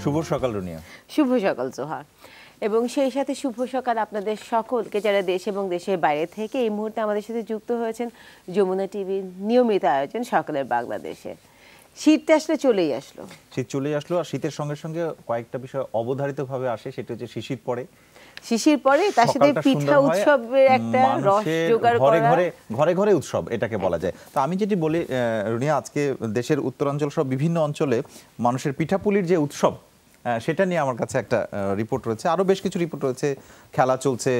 শুভ সকাল রুনিয়া। শুভ সকাল জোহার। এবং সেই সাথে শুভ সকাল আপনাদের সকলকে যারা দেশ এবং দেশের বাইরে থেকে এই মুহূর্তে আমাদের সাথে যুক্ত হয়েছেন যমুনা টিভির নিয়মিত আয়োজন সকালের বাংলাদেশে। শীতটা আসলে চলেই আসলো, শীত চলেই আসলো, আর শীতের সঙ্গে সঙ্গে কয়েকটা বিষয় অবধারিতভাবে আসে, সেটা হচ্ছে শিশির পরে। শিশির পরে তার সাথে পিঠা উৎসবের একটা রস জোগাড় করা, ঘরে ঘরে উৎসব এটাকে বলা যায়। তো আমি যেটি বলি রুনিয়া, আজকে দেশের উত্তরাঞ্চল সহ বিভিন্ন অঞ্চলে মানুষের পিঠাপুলির যে উৎসব, সেটা নিয়ে আমার কাছে একটা রিপোর্ট রয়েছে, আরো বেশ কিছু রিপোর্ট রয়েছে। খেলা চলছে,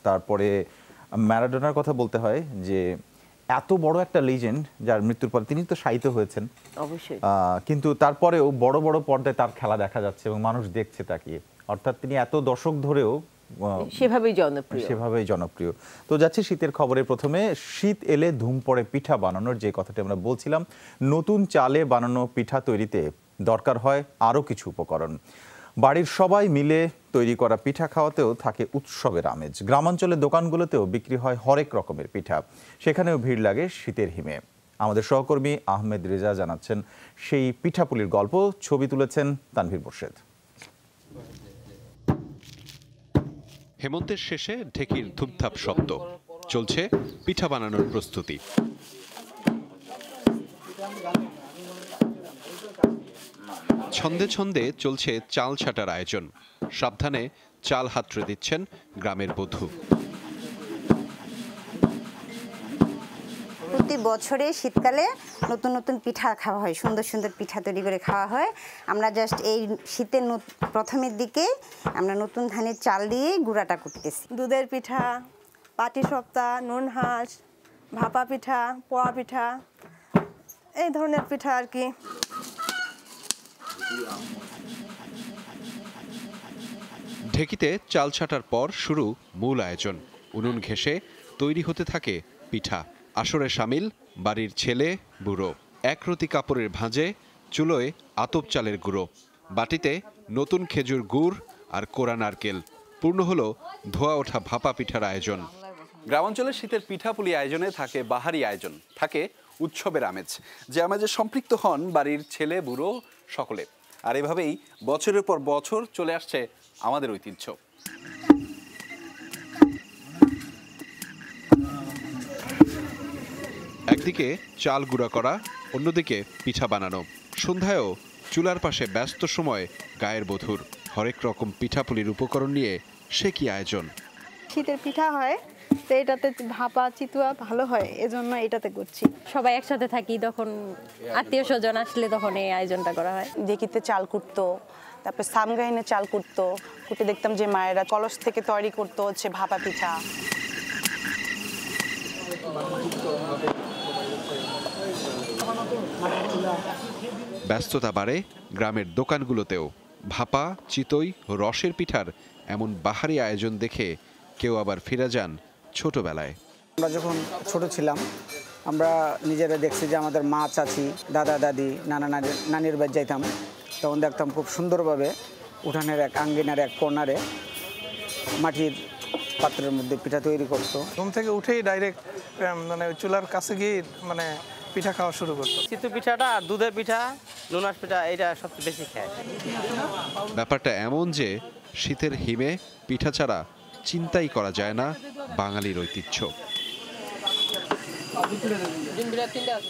তারপরে ম্যারাডোনার কথা বলতে হয় যে এত বড় একটা লিজেন্ড যার মৃত্যুর পর তিনি তো শায়িত হয়েছেন অবশ্যই, কিন্তু তারপরেও বড় বড় পর্দায় তার খেলা দেখা যাচ্ছে এবং মানুষ দেখছে তাকিয়ে, অর্থাৎ তিনি এত দশক ধরেও সেভাবেই জনপ্রিয়। তো যাচ্ছে শীতের খবরে। প্রথমে শীত এলে ধুম পড়ে পিঠা বানানোর যে কথাটি আমরা বলছিলাম, নতুন চালে বানানো পিঠা তৈরিতে দরকার হয় আরও কিছু উপকরণ। বাড়ির সবাই মিলে তৈরি করা পিঠা খাওয়াতেও থাকে উৎসবের আমেজ। গ্রামাঞ্চলের দোকানগুলোতেও বিক্রি হয় হরেক রকমের পিঠা, সেখানেও ভিড় লাগে শীতের হিমে। আমাদের সহকর্মী আহমেদ রেজা জানাচ্ছেন সেই পিঠাপুলির গল্প, ছবি তুলেছেন তানভীর মোর্শেদ। হেমন্তের শেষে ঢেকির ধুপধাপ শব্দ, চলছে পিঠা বানানোর প্রস্তুতি। ছন্দে ছন্দে চলছে চাল ছাটার আয়োজন। সাবধানে চাল হাতড়ে দিচ্ছেন গ্রামের বধূ। প্রতি বছরে শীতকালে নতুন নতুন পিঠা খাওয়া হয়, সুন্দর সুন্দর পিঠা তৈরি করে খাওয়া হয়। আমরা জাস্ট এই শীতের প্রথমের দিকে আমরা নতুন ধানের চাল দিয়ে গুঁড়াটা করতেছি। দুধের পিঠা, পাটিসাপটা, নুন হাঁস, ভাপা পিঠা, পোয়া পিঠা, এই ধরনের পিঠা আর কি। ঢেকিতে চাল ছাটার পর শুরু মূল আয়োজন। উনুন ঘেঁষে তৈরি হতে থাকে পিঠা। আসরে সামিল বাড়ির ছেলে বুড়ো। একরতি কাপড়ের ভাঁজে চুলোয় আতপ চালের গুঁড়ো, বাটিতে নতুন খেজুর গুড় আর কোরা নারকেল। পূর্ণ হলো ধোয়া ওঠা ভাপা পিঠার আয়োজন। গ্রামাঞ্চলের শীতের পিঠাপুলি আয়োজনে থাকে বাহারি আয়োজন, থাকে উৎসবের আমেজ, যে আমেজে সম্পৃক্ত হন বাড়ির ছেলে বুড়ো সকলে। আর এভাবেই বছরের পর বছর চলে আসছে আমাদের ঐতিহ্য। একদিকে চাল গুঁড়া করা, অন্যদিকে পিঠা বানানো। সন্ধ্যায়ও চুলার পাশে ব্যস্ত সময় গায়ের বধূর। হরেক রকম পিঠাপুলির উপকরণ নিয়ে সে কি আয়োজন। শীতের পিঠা হয় তো এটাতে ভাপা চিতুয়া ভালো হয়, এজন্য এটাতে করছি। সবাই একসাথে থাকি, তখন আত্মীয় স্বজন আসলে তখন এই আয়োজনটা করা হয়। ঢেকিতে চাল কুটতো, তারপর সামগাহিনে চাল কুটতো, কুটে দেখতাম যে মায়েরা কলস থেকে তৈরি করতো হচ্ছে ভাপা পিঠা। ব্যস্ততা বাড়ে গ্রামের দোকানগুলোতেও। ভাপা, চিতই ও রসের পিঠার এমন বাহারি আয়োজন দেখে কেউ আবার ফিরে যান ছোটবেলায়। আমরা যখন ছোট ছিলাম আমরা নিজেরা দেখছি যে আমাদের মা, চাচি, দাদা, দাদি, নানির বাড়ি যাইতাম, তখন দেখতাম খুব সুন্দরভাবে উঠানের এক আঙ্গিনার এক কর্নারে মাটির পাত্রের মধ্যে পিঠা তৈরি করতো। ঘুম থেকে উঠেই ডাইরেক্ট মানে চুলার কাছে গিয়ে মানে পিঠা খাওয়া শুরু করতো। চিতই পিঠাটা আর দুধের পিঠা, নুনাস পিঠা, এটা সবচেয়ে বেশি খায়। ব্যাপারটা এমন যে শীতের হিমে পিঠা ছাড়া চিন্তাই করা যায় না বাঙালির ঐতিহ্য।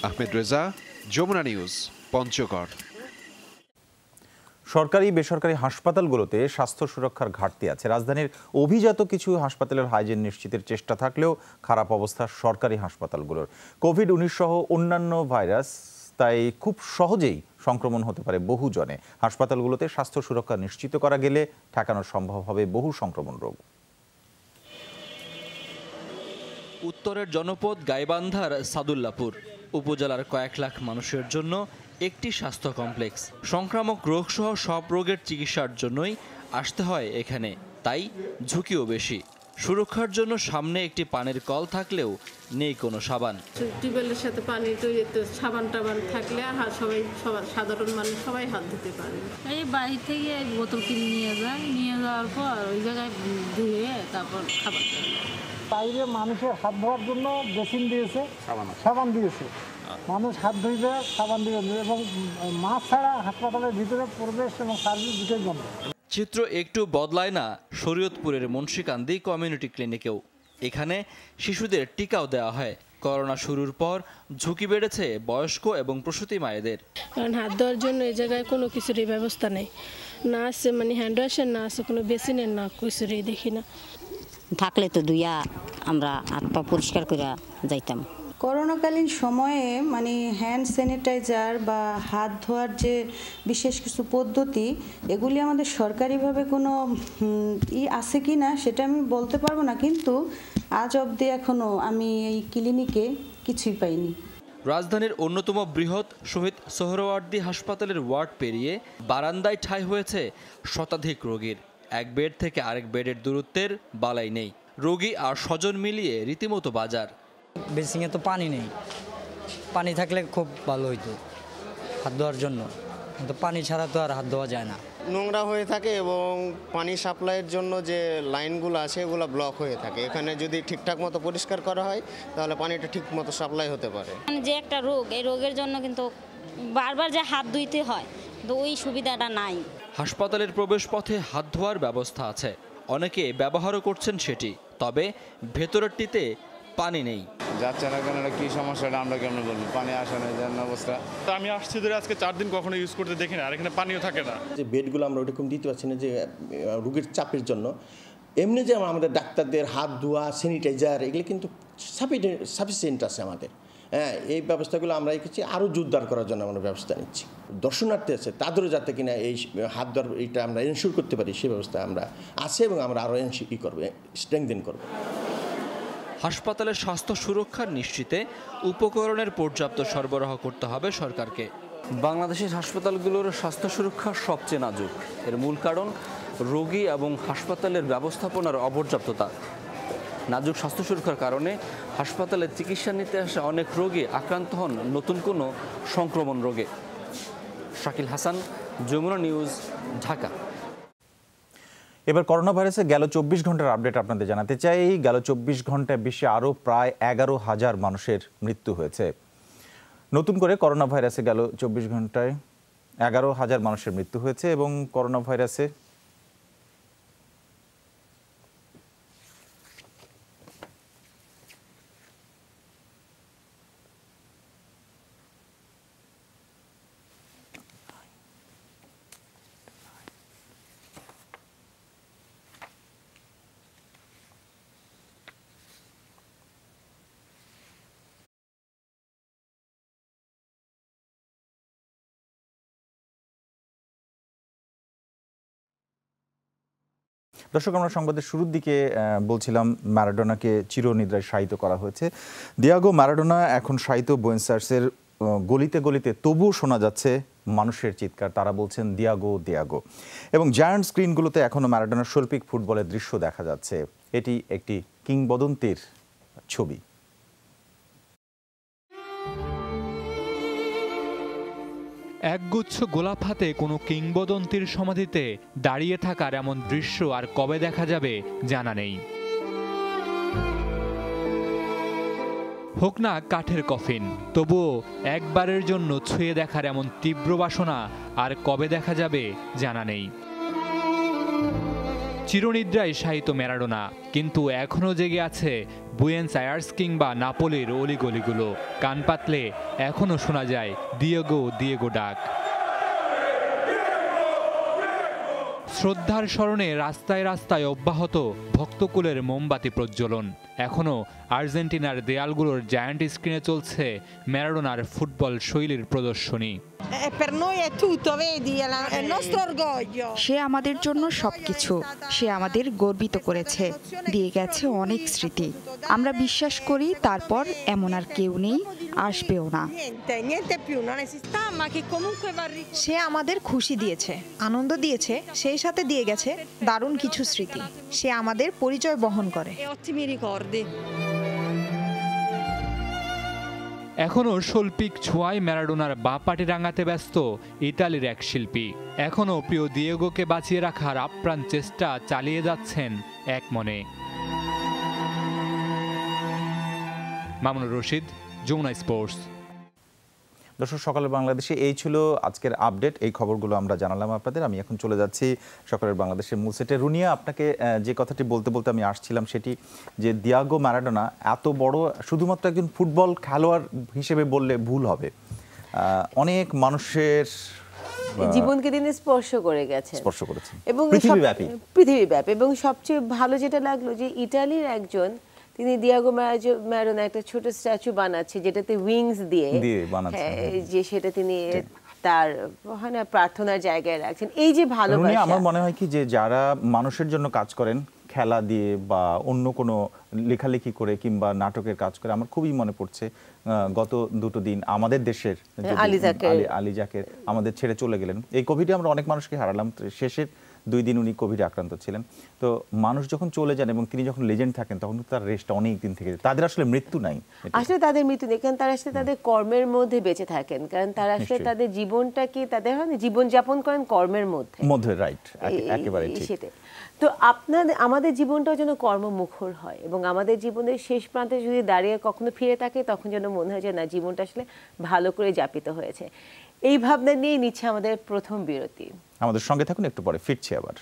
আহমেদ রেজা, যমুনা নিউজ, পঞ্চগড়। সরকারি বেসরকারি হাসপাতালগুলোতে স্বাস্থ্য সুরক্ষার ঘাটতি আছে। রাজধানীর অভিজাত কিছু হাসপাতালের হাইজিন নিশ্চিতের চেষ্টা থাকলেও খারাপ অবস্থা সরকারি হাসপাতালগুলোর। কোভিড-19 সহ অন্যান্য ভাইরাস তাই খুব সহজেই সংক্রমণ হতে পারে বহু জনে। হাসপাতালগুলোতে স্বাস্থ্য সুরক্ষা নিশ্চিত করা গেলে ঠেকানো সম্ভব হবে বহু সংক্রমণ রোগ। উত্তরের জনপদ গাইবান্ধার সাদুল্লাপুর উপজেলার কয়েক লাখ মানুষের জন্য একটি স্বাস্থ্য কমপ্লেক্স। সংক্রামক রোগসহ সব রোগের চিকিৎসার জন্যই আসতে হয় এখানে, তাই ঝুঁকিও বেশি। সুরক্ষার জন্য সামনে একটি পানির কল থাকলেও নেই কোনো সাবান। টিউবওয়েলের সাথে পানি তৈরি সাবান টাবান থাকলে সবাই সাধারণ মানুষ সবাই হাত দিতে পারে। এই বাড়ি থেকে বোতল কিনে নিয়ে যায়, নিয়ে যাওয়ার পর ওই জায়গায় ধুয়ে তারপর খাবার দেয়। বাইরে মানুষের হাত ধোয়ার জন্য বেসিন দিয়েছে, সাবান দিয়েছে, মানুষ হাত ধুইবে, সাবান দিবে এবং মাছ ছাড়া হাসপাতালের ভিতরে প্রবেশ এবং সার্ভিস দুটোই বন্ধ। চিত্র একটু বদলায় না শরীয়তপুরের মুন্সিকান্দি কমিউনিটি ক্লিনিকেও। এখানে শিশুদের টিকাও দেওয়া হয়। করোনা শুরুর পর ঝুঁকি বেড়েছে বয়স্ক এবং প্রসূতি মায়েদের। কারণ হাত ধোয়ার জন্য এই জায়গায় কোনো কিছুরই ব্যবস্থা নেই, না আছে মানে হ্যান্ড ওয়াশের, না আছে কোনো বেসিনের, না কিছুরই দেখি না। থাকলে তো দুইয়া আমরা হাত পা পরিষ্কার করে যাইতাম। করোনাকালীন সময়ে মানে হ্যান্ড স্যানিটাইজার বা হাত ধোয়ার যে বিশেষ কিছু পদ্ধতি, এগুলি আমাদের সরকারিভাবে কোনো আছে কি না সেটা আমি বলতে পারবো না, কিন্তু আজ অবধি এখনও আমি এই ক্লিনিকে কিছুই পাইনি। রাজধানীর অন্যতম বৃহৎ শহীদ সোহরাওয়ার্দী হাসপাতালের ওয়ার্ড পেরিয়ে বারান্দায় ঠাঁই হয়েছে শতাধিক রোগীর। এক বেড থেকে আরেক বেডের দূরত্বের বালাই নেই। রোগী আর স্বজন মিলিয়ে রীতিমতো বাজার। বেসিংয়ে তো পানি নেই, পানি থাকলে খুব ভালো হইতো হাত ধোয়ার জন্য, কিন্তু পানি ছাড়া তো আর হাত ধোয়া যায় না। নোংরা হয়ে থাকে এবং পানি সাপ্লাইয়ের জন্য যে লাইনগুলো আছে এগুলো ব্লক হয়ে থাকে। এখানে যদি ঠিকঠাক মতো পরিষ্কার করা হয় তাহলে পানিটা ঠিক মতো সাপ্লাই হতে পারে। যে একটা রোগ, এই রোগের জন্য কিন্তু বারবার যে হাত ধুইতে হয়, কিন্তু ওই সুবিধাটা নাই। হাসপাতালের প্রবেশপথে হাত ধোয়ার ব্যবস্থা আছে, অনেকে ব্যবহারও করছেন সেটি, তবে ভেতরেরটিতে পানি নেই। যাচ্ছে না কেন, কি সমস্যাটা আমরা কেমন বলবো, পানি আসে না যেন অবস্থা। তো আমি আসছি ধরে আজকে 4 দিন কখনো ইউজ করতে দেখি না, আর এখানে পানিও থাকে না। যে বেডগুলো আমরা ওরকম দিতে পারছি না যে রোগীর চাপের জন্য। এমনি যে আমাদের ডাক্তারদের হাত ধোয়া, স্যানিটাইজার এগুলো কিন্তু সাফিসিয়েন্ট আছে আমাদের। হ্যাঁ, এই ব্যবস্থাগুলো আমরা রেখেছি, আরও জোরদার করার জন্য আমরা ব্যবস্থা নিচ্ছি। দর্শনার্থী আছে তাদেরও যাতে কিনা এই হাত ধোয়ার এইটা আমরা এনশিওর করতে পারি, সেই ব্যবস্থা আমরা আছে এবং আমরা আরও স্ট্রেংথেন করবো। হাসপাতালের স্বাস্থ্য সুরক্ষা নিশ্চিতে উপকরণের পর্যাপ্ত সরবরাহ করতে হবে সরকারকে। বাংলাদেশের হাসপাতালগুলোর স্বাস্থ্য সুরক্ষা সবচেয়ে নাজুক। এর মূল কারণ রোগী এবং হাসপাতালের ব্যবস্থাপনার অপর্যাপ্ততা। নাজুক স্বাস্থ্য সুরক্ষার কারণে হাসপাতালে চিকিৎসা নিতে আসা অনেক রোগী আক্রান্ত হন নতুন কোনো সংক্রমণ রোগে। শাকিল হাসান, যমুনা নিউজ, ঢাকা। এবার করোনা ভাইরাসে গেল 24 ঘন্টার আপডেট আপনাদের জানাতে চাই। গেল 24 ঘন্টায় বিশ্বে আরও প্রায় 11,000 মানুষের মৃত্যু হয়েছে। নতুন করে করোনা ভাইরাসে গেল 24 ঘন্টায় 11,000 মানুষের মৃত্যু হয়েছে এবং করোনা ভাইরাসে দর্শক, আমরা সংবাদের শুরুর দিকে বলছিলাম ম্যারাডোনাকে চিরনিদ্রায় শায়িত করা হয়েছে। দিয়াগো ম্যারাডোনা এখন শায়িত বুয়েনোস আয়ার্সের গলিতে গলিতে, তবুও শোনা যাচ্ছে মানুষের চিৎকার। তারা বলছেন দিয়াগো দিয়াগো। এবং জায়ান্ট স্ক্রিনগুলোতে এখনও ম্যারাডোনার শৈল্পিক ফুটবলের দৃশ্য দেখা যাচ্ছে। এটি একটি কিংবদন্তির ছবি। একগুচ্ছ গোলাপ হাতে কোনো কিংবদন্তির সমাধিতে দাঁড়িয়ে থাকার এমন দৃশ্য আর কবে দেখা যাবে জানা নেই। হোক না কাঠের কফিন, তবুও একবারের জন্য ছুঁয়ে দেখার এমন তীব্র বাসনা আর কবে দেখা যাবে জানা নেই। চিরনিদ্রায় শায়িত ম্যারাডোনা, কিন্তু এখনও জেগে আছে বুয়েনোস আয়ার্স কিংবা নাপোলির অলিগলিগুলো। কান পাতলে এখনও শোনা যায় দিয়েগো দিয়েগো ডাক। শ্রদ্ধার স্মরণে রাস্তায় রাস্তায় অব্যাহত ভক্তকুলের মোমবাতি প্রজ্বলন। এখনও আর্জেন্টিনার দেয়ালগুলোর জায়ান্ট স্ক্রিনে চলছে ম্যারাডোনার ফুটবল শৈলীর প্রদর্শনী। সে আমাদের জন্য সবকিছু। সে আমাদের গর্বিত করেছে, দিয়ে গেছে অনেক স্মৃতি। আমরা বিশ্বাস করি তারপর এমন আর কেউ নেই, আসবেও না। সে আমাদের খুশি দিয়েছে, আনন্দ দিয়েছে, সেই সাথে দিয়ে গেছে দারুণ কিছু স্মৃতি। সে আমাদের পরিচয় বহন করে। এখনও শৈল্পিক ছোঁয়ায় ম্যারাডোনার বাঁ পাটি রাঙাতে ব্যস্ত ইতালির এক শিল্পী। এখনও প্রিয় দিয়েগোকে বাঁচিয়ে রাখার আপ্রাণ চেষ্টা চালিয়ে যাচ্ছেন এক মনে। মামুনুর রশিদ, যমুনা স্পোর্টস। দর্শক, সকালের বাংলাদেশে এই ছিল আজকের আপডেট। এই খবরগুলো আমরা জানালাম আপনাদের। আমি এখন চলে যাচ্ছি সকালের বাংলাদেশের মূল সেটে। রুনিয়া, আপনাকে যে কথাটি বলতে বলতে আমি আসছিলাম সেটি যে দিয়াগো ম্যারাডোনা এত বড় শুধুমাত্র একজন ফুটবল খেলোয়াড় হিসেবে বললে ভুল হবে, অনেক মানুষের জীবনকে তিনি স্পর্শ করেছেন এবং পৃথিবীব্যাপী। এবং সবচেয়ে ভালো যেটা লাগলো যে ইটালির একজন, তিনি দিয়াগো ম্যারাডোনা একটা ছোট স্ট্যাচু বানাচ্ছে যেটাতে উইংস দিয়ে যে সেটা তিনি তার হয় না প্রার্থনার জায়গায় রাখছেন। এই যে ভালোবাসা, আমার মনে হয় কি যে যারা মানুষের জন্য কাজ করেন খেলা দিয়ে বা অন্য কোনো লেখালেখি করে কিংবা নাটকের কাজ করে, আমার খুবই মনে পড়ছে গত দুটো দিন আমাদের দেশের আলী জাকের আমাদের ছেড়ে চলে গেলেন। এই কোভিডে আমরা অনেক মানুষকে হারালাম। শেষের 2 দিন উনি কোভিডে আক্রান্ত ছিলেন। তো মানুষ যখন চলে যান এবং তিনি যখন লেজেন্ড থাকেন তখন তার রেস্ট অনেক দিন থেকে, তাদের আসলে মৃত্যু নাই। আসলে তাদের মৃত্যু নেই, কারণ তারা আসলে তাদের কর্মের মধ্যে বেঁচে থাকেন, কারণ তারা আসলে তাদের জীবনটাকে তাদের জীবন যাপন করেন কর্মের মধ্যে। রাইট, একেবারে ঠিক। সেটাই তো আমাদের জীবনটাও যেন কর্মমুখর হয় এবং আমাদের জীবনের শেষ প্রান্তে যদি দাঁড়িয়ে কখনো ফিরে থাকে তখন যেন মনে হয় যে না, জীবনটা আসলে ভালো করে যাপিত হয়েছে। এই ভাবনা নিয়ে নিচ্ছে আমাদের প্রথম বিরতি। আমাদের সঙ্গে থাকুন, একটু পরে ফিরছি আবার।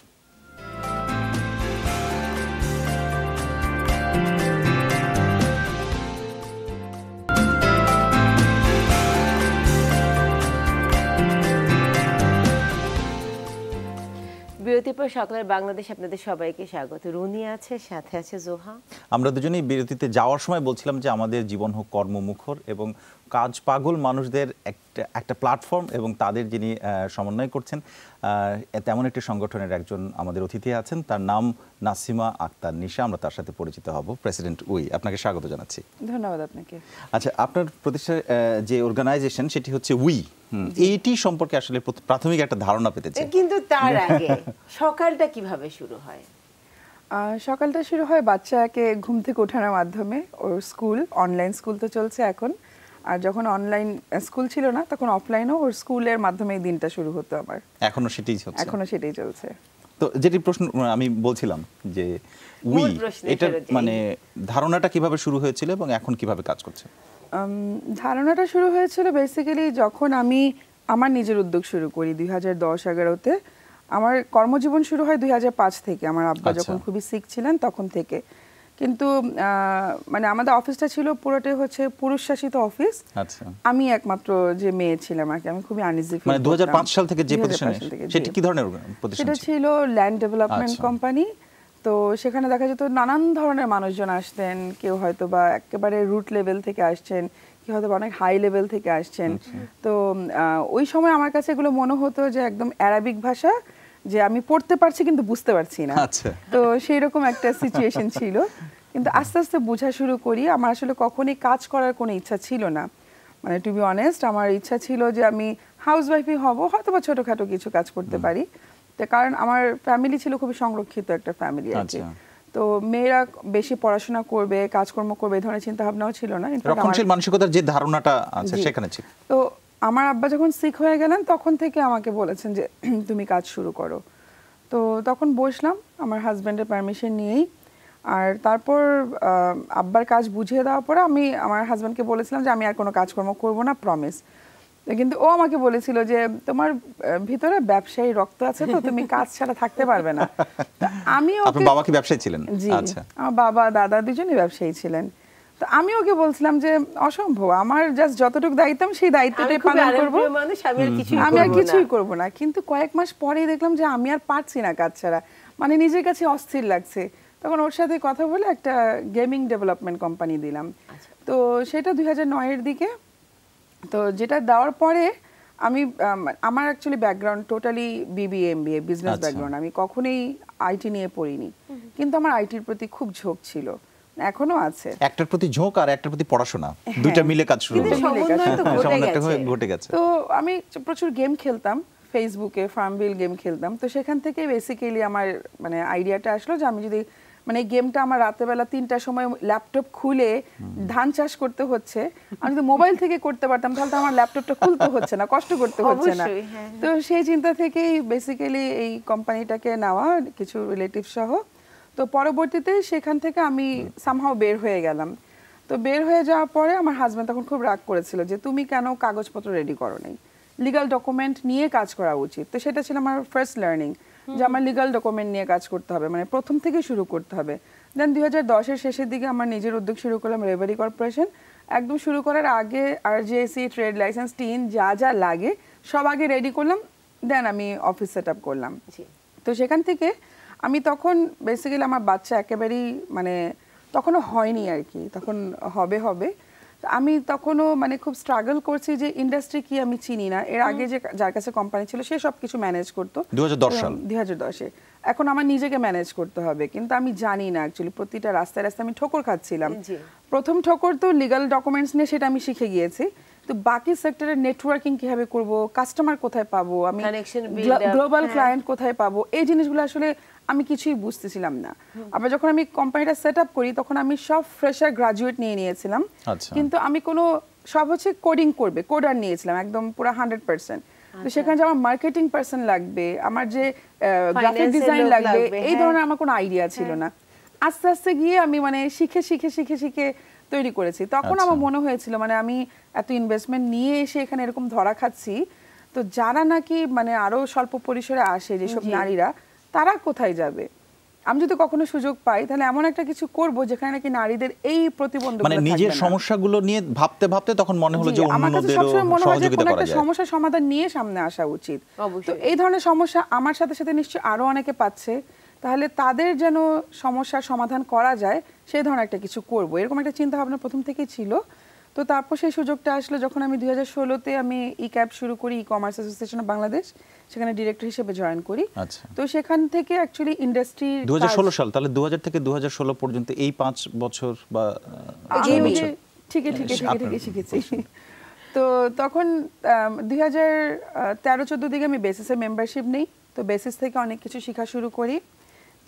বিরতির পর সকালের বাংলাদেশ আপনাদের সবাইকে স্বাগত। রুনি আছে, সাথে আছে জোহা। আমরা দুজনেই বিরতিতে যাওয়ার সময় বলছিলাম যে আমাদের জীবন হোক কর্মমুখর এবং কাজ পাগল মানুষদের একটা প্ল্যাটফর্ম, এবং তাদের যিনি সমন্বয় করছেন তেমন একটি সংগঠনের একজন আমাদের অতিথি আছেন, তার নাম নাসিমা আক্তার নিশা। আমরা তার সাথে পরিচিত হব। প্রেসিডেন্ট উই, আপনাকে স্বাগত জানাচ্ছি। ধন্যবাদ আপনাকে। আচ্ছা, আপনার প্রতিষ্ঠার যে অর্গানাইজেশন সেটি হচ্ছে উই, এইটি সম্পর্কে আসলে প্রাথমিক একটা ধারণা পেতে চাই। কিন্তু তার আগে সকালটা কিভাবে শুরু হয়? সকালটা শুরু হয় বাচ্চাকে ঘুম থেকে ওঠানোর মাধ্যমে। ওর স্কুল, অনলাইন স্কুল তো চলছে এখন, আর যখন অনলাইন স্কুল ছিল না তখন অফলাইনও ওর স্কুলের মাধ্যমে দিনটা শুরু হতো আমার। এখনো সেটাই চলছে। তো যেটি প্রশ্ন আমি বলছিলাম যে উই, এটা মানে ধারণাটা কিভাবে শুরু হয়েছিল এবং এখন কিভাবে কাজ করছে? ধারণাটা শুরু হয়েছিল বেসিক্যালি যখন আমি আমার নিজের উদ্যোগ শুরু করি 2010-11-তে। আমার কর্মজীবন শুরু হয় 2005 থেকে। আমার আব্বা যখন খুবই সিক ছিলেন তখন থেকে। কিন্তু মানে আমাদের অফিসটা ছিল পুরোটাই হচ্ছে পুরুষ শাসিত অফিস। আমি একমাত্র যে মেয়ে ছিলাম আর কি। আমি খুবই আনইজি ফিল। মানে 2005 সাল থেকে যে প্রতিষ্ঠান, সেটা কি ধরনের প্রতিষ্ঠান? সেটা ছিল ল্যান্ড ডেভেলপমেন্ট কোম্পানি। তো সেখানে দেখা যেত নানান ধরনের মানুষজন আসতেন। কেউ হয়তো বা একেবারে রুট লেভেল থেকে আসছেন, কেউ হয়তো অনেক হাই লেভেল থেকে আসছেন। তো ওই সময় আমার কাছে এগুলো মনে হতো যে একদম অ্যারাবিক ভাষা, যে আমি পড়তে পারছি কিন্তু বুঝতে পারছি না। তো সেই রকম একটা সিচুয়েশন ছিল। কিন্তু আস্তে আস্তে বোঝা শুরু করি। আমার আসলে কখনোই কাজ করার কোনো ইচ্ছা ছিল না, মানে টু বি অনেস্ট। আমার ইচ্ছা ছিল যে আমি হাউসওয়াইফই হব, হয়তো বা ছোটোখাটো কিছু কাজ করতে পারি। কারণ আমার ফ্যামিলি ছিল খুবই সংরক্ষিত একটা ফ্যামিলি আর কি। তো মেয়েরা বেশি পড়াশোনা করবে, কাজকর্ম করবে, এই ধরনের চিন্তা ভাবনাও ছিল না। রক্ষণশীল মানসিকতার যে ধারণাটা আছে সেখানে ছিল। তো আমার আব্বা যখন সিক হয়ে গেলেন তখন থেকে আমাকে বলেছেন যে তুমি কাজ শুরু করো। তো তখন বসলাম আমার হাজব্যান্ডের পারমিশন নিয়েই। আর তারপর আব্বার কাজ বুঝিয়ে দেওয়ার পরে আমি আমার হাজব্যান্ডকে বলেছিলাম যে আমি আর কোনো কাজকর্ম করবো না, প্রমিস। কিন্তু ও আমাকে বলেছিল যে তোমার ভিতরে ব্যবসায়ী রক্ত আছে, তো তুমি কাজ ছাড়া থাকতে পারবে না। আমি ওকে, বাবা কি ব্যবসায়ী ছিলেন? আচ্ছা, আমার বাবা দাদা দুজনেই ব্যবসায়ী ছিলেন। তো আমি ওকে বলছিলাম যে অসম্ভব, আমার জাস্ট যতটুকু দায়িত্ব সেই দায়িত্বটাই পালন করবো, আমি আর কিছুই করবো না। কিন্তু কয়েক মাস পরেই দেখলাম যে আমি আর পারছি না কাজ ছাড়া, মানে নিজের কাছে অস্থির লাগছে। তখন ওর সাথে কথা বলে একটা গেমিং ডেভেলপমেন্ট কোম্পানি দিলাম। তো সেটা 2009-এর দিকে। তো যেটা দেওয়ার পরে আমি আমার actually background totally BBA MBA business background. আমি কখনোই আইটি নিয়ে পড়িনি, কিন্তু আমার আইটির প্রতি খুব ঝোঁক ছিল, এখনো আছে। একটার প্রতি ঝোঁক আর একটার প্রতি পড়াশোনা, দুইটা মিলে কাজ শুরু ঘটে গেছে। তো আমি প্রচুর গেম খেলতাম, ফেসবুকে ফার্মভিল গেম খেলতাম। তো সেখান থেকে বেসিক্যালি আমার মানে আইডিয়াটা আসলো যে আমি যদি মানে গেমটা আমার রাতেরবেলা 3টার সময় ল্যাপটপ খুলে ধান চাষ করতে হচ্ছে, আমি যদি মোবাইল থেকে করতে পারতাম তাহলে তো আমার ল্যাপটপটা খুলতে হচ্ছে না, কষ্ট করতে হচ্ছে না। তো সেই চিন্তা থেকেই বেসিক্যালি এই কোম্পানিটাকে নেওয়া, কিছু রিলেটিভ সহ। তো পরবর্তীতে সেখান থেকে আমি সামহাও বের হয়ে গেলাম। তো বের হয়ে যাওয়ার পরে আমার হাজব্যান্ড তখন খুব রাগ করেছিল যে তুমি কেন কাগজপত্র রেডি করো নাই, লিগাল ডকুমেন্ট নিয়ে কাজ করা উচিত। তো সেটা ছিল আমার ফার্স্ট লার্নিং যে আমার লিগাল ডকুমেন্ট নিয়ে কাজ করতে হবে, মানে প্রথম থেকে শুরু করতে হবে। দেন 2010-এর শেষের দিকে আমার নিজের উদ্যোগ শুরু করলাম রেভারি কর্পোরেশন। একদম শুরু করার আগে RJC, ট্রেড লাইসেন্স, টিন যা যা লাগে সব আগে রেডি করলাম, দেন আমি অফিস সেট আপ করলাম। তো সেখান থেকে আমি তখন বেসিক্যালি আমার বাচ্চা একেবারেই মানে তখনও হয়নি আর কি, তখন হবে আমি তখনও মানে খুব স্ট্রাগল করছি যে ইন্ডাস্ট্রি কি আমি চিনি না। এর আগে যে যার কাছে কোম্পানি ছিল সে সব কিছু ম্যানেজ করতো 2010-এ। এখন আমার নিজেকে ম্যানেজ করতে হবে, কিন্তু আমি জানি না অ্যাকচুয়ালি। প্রতিটা রাস্তায় রাস্তায় আমি ঠোকর খাচ্ছিলাম। প্রথম ঠোকর তো লিগাল ডকুমেন্টস নিয়ে, সেটা আমি শিখে গিয়েছি। তো বাকি সেক্টরের নেটওয়ার্কিং কিভাবে করব, কাস্টমার কোথায় পাবো, আমি গ্লোবাল ক্লায়েন্ট কোথায় পাবো, এই জিনিসগুলো আসলে আমি কিছুই বুঝতেছিলাম না। আবার যখন আমি কোম্পানিটা সেট আপ করি তখন আমি সব ফ্রেশার গ্রাজুয়েট নিয়েছিলাম, কিন্তু আমি কোনো সব হচ্ছে কোডিং করবে, কোডার নিয়েছিলাম একদম পুরো 100%। তো সেখানে যে আমার মার্কেটিং পার্সন লাগবে, আমার যে গ্রাফিক ডিজাইন লাগবে, এই ধরনের আমার কোনো আইডিয়া ছিল না। আস্তে আস্তে গিয়ে আমি মানে শিখে তৈরি করেছি। তখন আমার মনে হয়েছিল মানে আমি এত ইনভেস্টমেন্ট নিয়ে এসে এখানে এরকম ধরা খাচ্ছি, তো যারা নাকি মানে আরো স্বল্প পরিসরে আসে যেসব নারীরা, তারা কোথায় যাবে? আমি যদি কখনো সুযোগ পাই তাহলে এমন একটা কিছু করব যেখানে নাকি নারীদের এই প্রতিবন্ধকতা মানে নিজের সমস্যাগুলো নিয়ে ভাবতে ভাবতে তখন মনে হলো যে অন্যদেরও সহযোগিতা করা যায়, সমস্যার সমাধান নিয়ে সামনে আসা উচিত। তো এই ধরনের সমস্যা আমার সাথে সাথে নিশ্চয়ই আরো অনেকে পাচ্ছে, তাহলে তাদের যেন সমস্যার সমাধান করা যায় সেই ধরনের একটা কিছু করব, এরকম একটা চিন্তা ভাবনা প্রথম থেকেই ছিল। তো তারপর সেই সুযোগটা আসলো যখন আমি 2016-তে আমি ই-ক্যাব শুরু করি, e commerce association of Bangladesh, সেখানে ডিরেক্টর হিসেবে জয়েন করি। তো সেখান থেকে অ্যাকচুয়ালি ইন্ডাস্ট্রি 2016 সাল, তাহলে 2000 থেকে 2016 পর্যন্ত এই 5 বছর বা ঠিকই শিখেছি। তো তখন 2013-14 দিকে আমি বেসিসে মেম্বারশিপ নেই, তো বেসিস থেকে অনেক কিছু শেখা শুরু করি।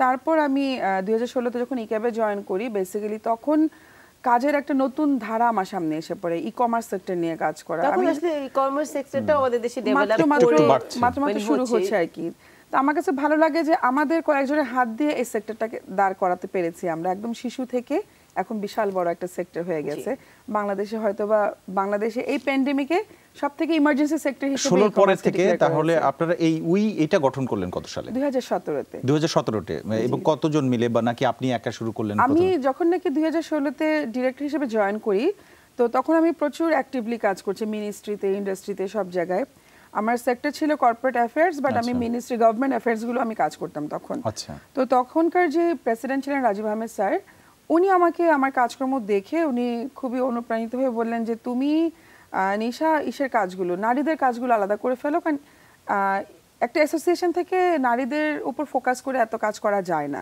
তারপর আমি 2016-তে যখন ই-ক্যাবে জয়েন করি, বেসিক্যালি তখন কাজের একটা নতুন ধারা আমার সামনে এসে পড়ে, ই কমার্স সেক্টর নিয়ে কাজ করা। তখন আসলে ই কমার্স সেক্টরটা আমাদের দেশে ডেভেলপ মাত্র শুরু হচ্ছে আর কি। তো আমার কাছে ভালো লাগে যে আমাদের কয়েকজনের হাত দিয়ে এই সেক্টরটাকে দাঁড় করাতে পেরেছি আমরা, একদম শিশু থেকে এখন বিশাল বড় একটা সেক্টর হয়ে গেছে বাংলাদেশে। হয়তোবা বাংলাদেশে এই প্যান্ডেমিকে সবথেকে ইমার্জেন্সি সেক্টর হিসেবে 16 পরে থেকে তাহলে আপনারা এই এটা গঠন করলেন কত সালে? 2017-তে। 2017-তে এবং কতজন মিলে, বা নাকি আপনি একা শুরু করলেন? আমি যখন নাকি 2016-তে ডিরেক্টর হিসেবে জয়েন করি, তো তখন আমি প্রচুর অ্যাক্টিভলি কাজ করছি মিনিস্ট্রিতে, ইন্ডাস্ট্রিতে, সব জায়গায়। আমার সেক্টর ছিল কর্পোরেট অ্যাফেয়ার্স, বাট আমি মিনিস্ট্রি গভর্নমেন্ট অ্যাফেয়ার্স গুলো আমি কাজ করতাম তখন। তো তখনকার যে প্রেসিডেন্ট ছিলেন রাজীব আহমেদ স্যার, উনি আমাকে আমার কাজকর্ম দেখে উনি খুবই অনুপ্রাণিত হয়ে বললেন যে তুমি নিশা ইসের কাজগুলো, নারীদের কাজগুলো আলাদা করে ফেলো, কারণ একটা অ্যাসোসিয়েশন থেকে নারীদের উপর ফোকাস করে এত কাজ করা যায় না।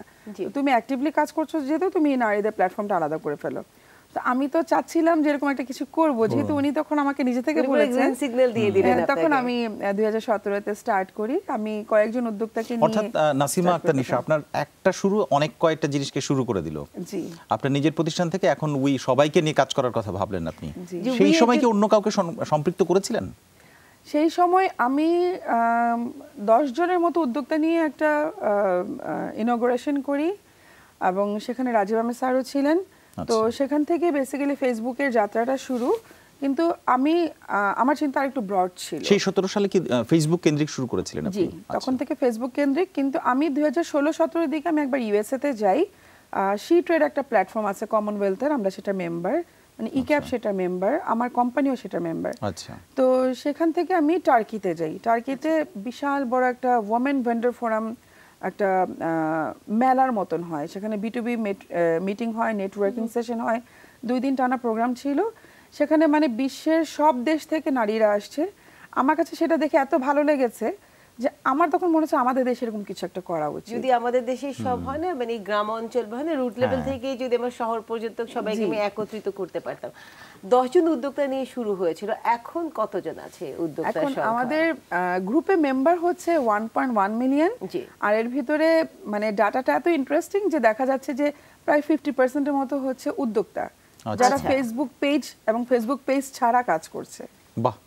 তুমি অ্যাক্টিভলি কাজ করছো যেহেতু, তুমি নারীদের প্ল্যাটফর্মটা আলাদা করে ফেলো। তো আমি তো চাচ্ছিলাম যে এরকম একটা কিছু করব, যেহেতু উনি তখন আমাকে নিজে থেকে বলেছেন, সিগন্যাল দিয়ে দিলেন। তখন আমি 2017-তে স্টার্ট করি। আমি কয়েকজন উদ্যোক্তাকে নিয়ে, অর্থাৎ নাসিমা আক্তার নিশা আপনার একটা শুরু অনেক কয়েকটা জিনিসকে শুরু করে দিল। জি, আপনার নিজের প্রতিষ্ঠান থেকে এখন সবাইকে নিয়ে কাজ করার কথা ভাবলেন আপনি। সেই সময় কি অন্য কাউকে সম্পৃক্ত করেছিলেন? সেই সময় আমি 10 জনের মতো উদ্যোক্তা নিয়ে একটা ইনঅগ্রেশন করি, এবং সেখানে রাজীব আহমেদ স্যারও ছিলেন। তো সেখান থেকে বেসিক্যালি ফেসবুকের যাত্রাটা শুরু, কিন্তু আমি আমার চিন্তা আরেকটু ব্রড ছিল। সেই 17 সালে কি ফেসবুক কেন্দ্রিক শুরু করেছিলেন আপনি? জি, তখন থেকে ফেসবুক কেন্দ্রিক, কিন্তু আমি 2016-17 দিকে আমি একবার ইউএসএ-তে যাই। শি ট্রেড একটা প্ল্যাটফর্ম আছে কমনওয়েলথের, আমরা সেটা মেম্বার, মানে ই-ক্যাব সেটা মেম্বার, আমার কোম্পানিও সেটা মেম্বার। আচ্ছা। তো সেখান থেকে আমি টার্কিতে যাই। টার্কিতে বিশাল বড় একটা ওমেন ভেন্ডর ফোরাম, একটা মেলার মতন হয়, সেখানে B2B মিটিং হয়, নেটওয়ার্কিং সেশন হয়, 2 দিন টানা প্রোগ্রাম ছিল। সেখানে মানে বিশ্বের সব দেশ থেকে নারীরা আসছে। আমার কাছে সেটা দেখে এত ভালো লেগেছে যে আমার তখন মনে হচ্ছে আমাদের দেশে এরকম কিছু একটা করা উচিত। যদি আমাদের দেশে সব হয় না, মানে গ্রাম অঞ্চল বা রুট লেভেল থেকে যদি আমরা শহর পর্যন্ত সবাইকে একত্রিত করতে পারতাম। 10 জন উদ্যোক্তা নিয়ে শুরু হয়েছিল, এখন কতজন আছে উদ্যোক্তা? এখন আমাদের গ্রুপে মেম্বার হচ্ছে 1.1 মিলিয়ন। আর এর ভিতরে মানে ডাটাটা এত ইন্টারেস্টিং যে দেখা যাচ্ছে যে প্রায় 50%-এর মতো হচ্ছে উদ্যোক্তা, যারা ফেসবুক পেজ এবং ফেসবুক পেজ ছাড়া কাজ করছে। বাহ,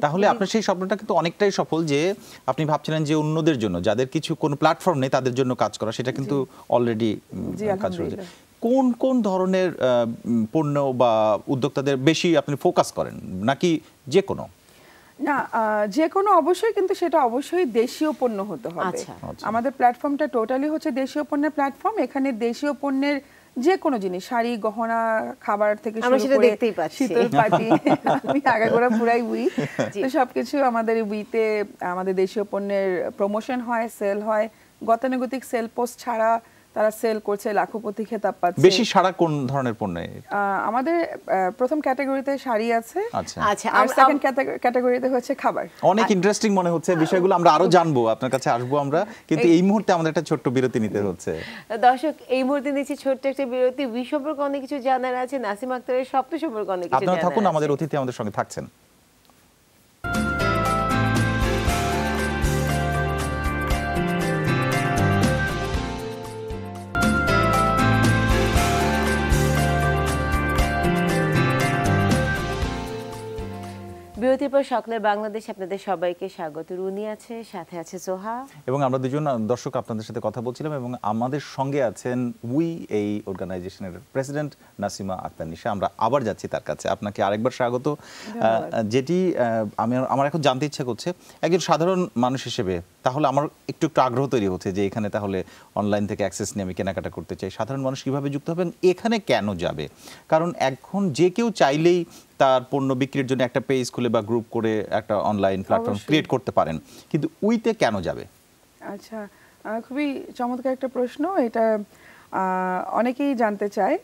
তাহলে আপনার সেই স্বপ্নটা কিন্তু অনেকটাই সফল, যে আপনি ভাবছিলেন যে অন্যদের জন্য, যাদের কিছু কোনো প্ল্যাটফর্ম নেই তাদের জন্য কাজ করা, সেটা কিন্তু অলরেডি কাজ হয়েছে। কোন কোন ধরনের পণ্য বা উদ্যোক্তাদের বেশি আপনি ফোকাস করেন, নাকি যে কোনো? না, যে কোনো অবশ্যই, কিন্তু সেটা অবশ্যই দেশীয় পণ্য হতে হবে। আমাদের প্ল্যাটফর্মটা টোটালি হচ্ছে দেশীয় পণ্যের প্ল্যাটফর্ম। এখানে দেশীয় পণ্যের যে কোনো জিনিস, শাড়ি, গহনা, খাবার থেকে শুরু করে শীতল পাটি, আমি আগাগোড়া পুরাই উই, তো সবকিছু আমাদের উইতে আমাদের দেশীয় পণ্যের প্রমোশন হয়, সেল হয়। গতানুগতিক সেল পোস্ট ছাড়া তারা সেল করছে, লাখপতি খেতাব পাচ্ছে। বেশি সারা কোন ধরনের পণ্য? আমাদের প্রথম ক্যাটাগরিতে শাড়ি আছে, আচ্ছা, আর সেকেন্ড ক্যাটাগরিতে হচ্ছে খাবার। অনেক ইন্টারেস্টিং মনে হচ্ছে বিষয়গুলো, আমরা আরো জানবো, আপনার কাছে আসবো আমরা, কিন্তু এই মুহূর্তে আমাদের একটা ছোট্ট বিরতি নিতে হচ্ছে। দর্শক, এই মুহূর্তে নিচ্ছি ছোট্ট একটা বিরতি। উই সম্পর্কে অনেক কিছু জানার আছে, নাসিম আক্তারের স্বপ্ন সম্পর্কে অনেক কিছু জানার আছে। আপনারা থাকুন, আমাদের অতিথি আমাদের সঙ্গে থাকছেন। বিরতির পর সকলের বাংলাদেশ, আপনাদের সবাইকে স্বাগত। রুনি আছে, সাথে আছে সোহা, এবং আমরা দুজন দর্শক আপনাদের সাথে কথা বলছিলাম, এবং আমাদের সঙ্গে আছেন উই এই অর্গানাইজেশনের প্রেসিডেন্ট নাসিমা আক্তার নিশা। আমরা আবার যাচ্ছি তার কাছে। আপনাকে আরেকবার স্বাগত। যেটি আমার এখন জানতে ইচ্ছা করছে, একজন সাধারণ মানুষ হিসেবে তাহলে আমার একটু আগ্রহ তৈরি হচ্ছে যে এখানে তাহলে অনলাইন থেকে অ্যাক্সেস নিয়ে আমি কেনাকাটা করতে চাই। সাধারণ মানুষ কীভাবে যুক্ত হবেন, এখানে কেন যাবে? কারণ এখন যে কেউ চাইলেই তার পণ্য বিক্রির জন্য একটা পেজ খুলে বা গ্রুপ করে একটা অনলাইন প্ল্যাটফর্ম ক্রিয়েট করতে পারেন, কিন্তু উইতে কেন যাবে? আচ্ছা, খুবই চমৎকার একটা প্রশ্ন। এটা অনেকেই জানতে চায়,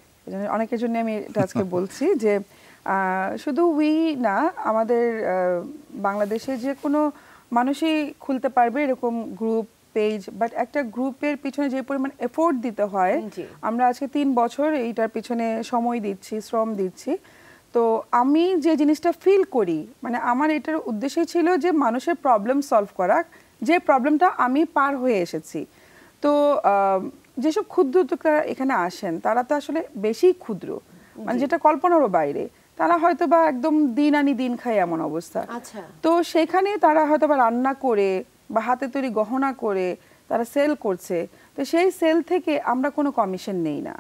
অনেকের জন্য আমি এটা আজকে বলছি যে শুধু উই না, আমাদের বাংলাদেশে যে কোনো মানুষই খুলতে পারবে এরকম গ্রুপ পেজ, বাট একটা গ্রুপের পিছনে যে পরিমাণ এফোর্ট দিতে হয়, আমরা আজকে 3 বছর এইটার পিছনে সময় দিচ্ছি, শ্রম দিচ্ছি। তো আমি যে জিনিসটা ফিল করি, মানে আমার এটার উদ্দেশ্যই ছিল যে মানুষের প্রবলেম সলভ করা, যে প্রবলেমটা আমি পার হয়ে এসেছি। তো যেসব ক্ষুদ্র উদ্যোক্তারা এখানে আসেন, তারা তো আসলে বেশি ক্ষুদ্র, মানে যেটা কল্পনারও বাইরে। তারা হয়তো বা একদম দিন আনি দিন খায় এমন অবস্থা। তো সেখানে তারা হয়তো বা রান্না করে বা হাতে তৈরি গহনা করে তারা সেল করছে। তো সেই সেল থেকে আমরা কোনো কমিশন নেই না।